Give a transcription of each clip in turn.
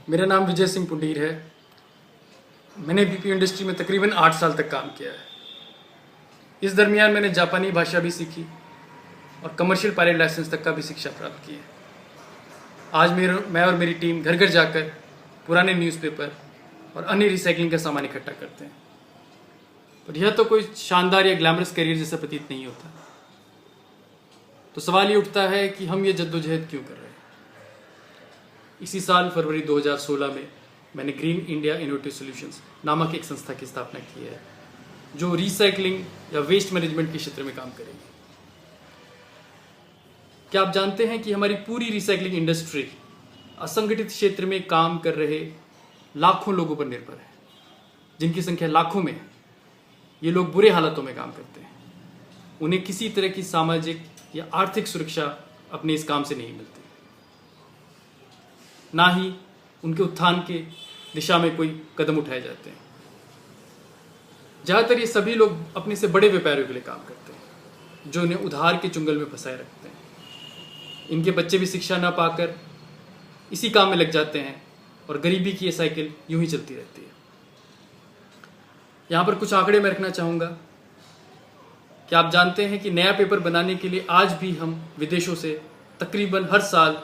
मेरा नाम विजय सिंह पुंडीर है। मैंने बीपीओ इंडस्ट्री में तकरीबन 8 साल तक काम किया है। इस दरमियान मैंने जापानी भाषा भी सीखी और कमर्शियल पायलट लाइसेंस तक का भी शिक्षा प्राप्त की है। आज मैं और मेरी टीम घर घर जाकर पुराने न्यूज़पेपर और अन्य रिसाइकलिंग का सामान इकट्ठा करते हैं। पर यह तो कोई शानदार या ग्लैमरस करियर जैसा प्रतीत नहीं होता। तो सवाल ये उठता है कि हम ये जद्दोजहद क्यों कर रहे हैं। इसी साल फरवरी 2016 में मैंने ग्रीन इंडिया इनोवेटिव सॉल्यूशंस नामक एक संस्था की स्थापना की है, जो रिसाइकलिंग या वेस्ट मैनेजमेंट के क्षेत्र में काम करेगी। क्या आप जानते हैं कि हमारी पूरी रिसाइकलिंग इंडस्ट्री असंगठित क्षेत्र में काम कर रहे लाखों लोगों पर निर्भर है, जिनकी संख्या लाखों में है। ये लोग बुरे हालातों में काम करते हैं। उन्हें किसी तरह की सामाजिक या आर्थिक सुरक्षा अपने इस काम से नहीं मिलती, ना ही उनके उत्थान के दिशा में कोई कदम उठाए जाते हैं। ज़्यादातर ये सभी लोग अपने से बड़े व्यापारियों के लिए काम करते हैं, जो उन्हें उधार के चुंगल में फंसाए रखते हैं। इनके बच्चे भी शिक्षा ना पाकर इसी काम में लग जाते हैं और गरीबी की ये साइकिल यूं ही चलती रहती है। यहाँ पर कुछ आंकड़े मैं रखना चाहूँगा। क्या आप जानते हैं कि नया पेपर बनाने के लिए आज भी हम विदेशों से तकरीबन हर साल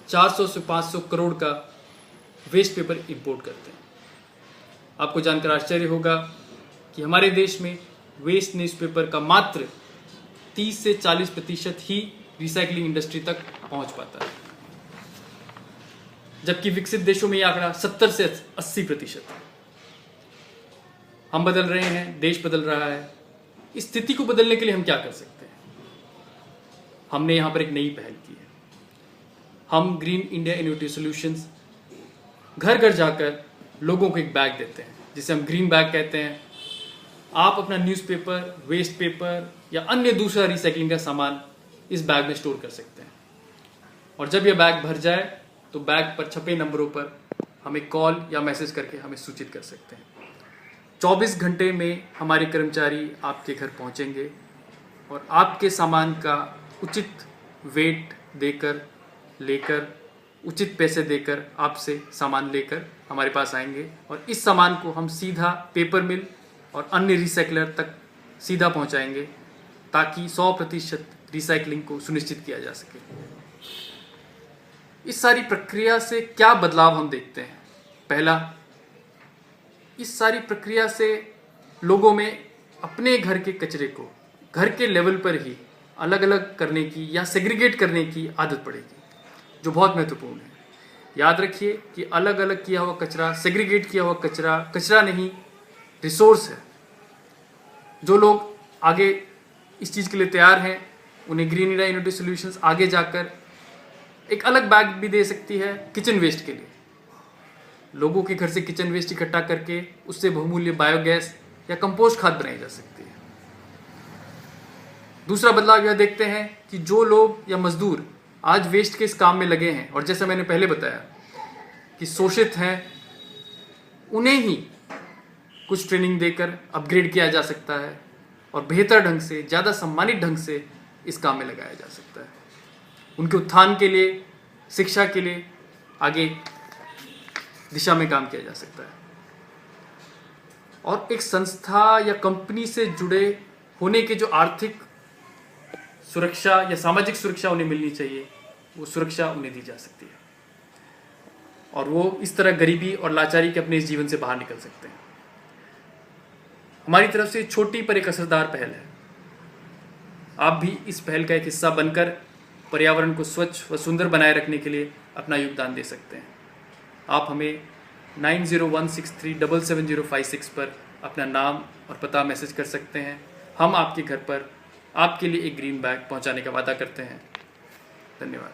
400 से 500 करोड़ का वेस्ट पेपर इंपोर्ट करते हैं। आपको जानकर आश्चर्य होगा कि हमारे देश में वेस्ट न्यूज़पेपर का मात्र 30 से 40% ही रिसाइकलिंग इंडस्ट्री तक पहुंच पाता है, जबकि विकसित देशों में यह आंकड़ा 70 से 80% है। हम बदल रहे हैं, देश बदल रहा है। इस स्थिति को बदलने के लिए हम क्या कर सकते हैं? हमने यहां पर एक नई पहल की है। हम ग्रीन इंडिया इनोवेटिव सॉल्यूशंस घर घर जाकर लोगों को एक बैग देते हैं, जिसे हम ग्रीन बैग कहते हैं। आप अपना न्यूज़पेपर, वेस्ट पेपर या अन्य दूसरा रिसाइकलिंग का सामान इस बैग में स्टोर कर सकते हैं, और जब यह बैग भर जाए तो बैग पर छपे नंबरों पर हमें कॉल या मैसेज करके हमें सूचित कर सकते हैं। 24 घंटे में हमारे कर्मचारी आपके घर पहुंचेंगे और आपके सामान का उचित वेट देकर, लेकर, उचित पैसे देकर आपसे सामान लेकर हमारे पास आएंगे, और इस सामान को हम सीधा पेपर मिल और अन्य रिसाइकलर तक सीधा पहुंचाएंगे, ताकि 100% रिसाइकलिंग को सुनिश्चित किया जा सके। इस सारी प्रक्रिया से क्या बदलाव हम देखते हैं? पहला, इस सारी प्रक्रिया से लोगों में अपने घर के कचरे को घर के लेवल पर ही अलग अलग करने की या सेग्रीगेट करने की आदत पड़ेगी, जो बहुत महत्वपूर्ण है। याद रखिए कि अलग अलग किया हुआ कचरा, सेग्रीगेट किया हुआ कचरा कचरा नहीं, रिसोर्स है। जो लोग आगे इस चीज़ के लिए तैयार हैं, उन्हें ग्रीन इंडिया इनोवेटिव सॉल्यूशंस आगे जाकर एक अलग बैग भी दे सकती है किचन वेस्ट के लिए। लोगों के घर से किचन वेस्ट इकट्ठा करके उससे बहुमूल्य बायोगैस या कंपोस्ट खाद बनाई जा सकती है। दूसरा बदलाव यह देखते हैं कि जो लोग या मजदूर आज वेस्ट के इस काम में लगे हैं, और जैसा मैंने पहले बताया कि शोषित हैं, उन्हें ही कुछ ट्रेनिंग देकर अपग्रेड किया जा सकता है और बेहतर ढंग से, ज़्यादा सम्मानित ढंग से इस काम में लगाया जा सकता है। उनके उत्थान के लिए, शिक्षा के लिए आगे दिशा में काम किया जा सकता है। और एक संस्था या कंपनी से जुड़े होने के जो आर्थिक सुरक्षा या सामाजिक सुरक्षा उन्हें मिलनी चाहिए, वो सुरक्षा उन्हें दी जा सकती है, और वो इस तरह गरीबी और लाचारी के अपने इस जीवन से बाहर निकल सकते हैं। हमारी तरफ से छोटी पर एक असरदार पहल है। आप भी इस पहल का एक हिस्सा बनकर पर्यावरण को स्वच्छ व सुंदर बनाए रखने के लिए अपना योगदान दे सकते हैं। आप हमें 9016377056 पर अपना नाम और पता मैसेज कर सकते हैं। हम आपके घर पर आपके लिए एक ग्रीन बैग पहुंचाने का वादा करते हैं। धन्यवाद।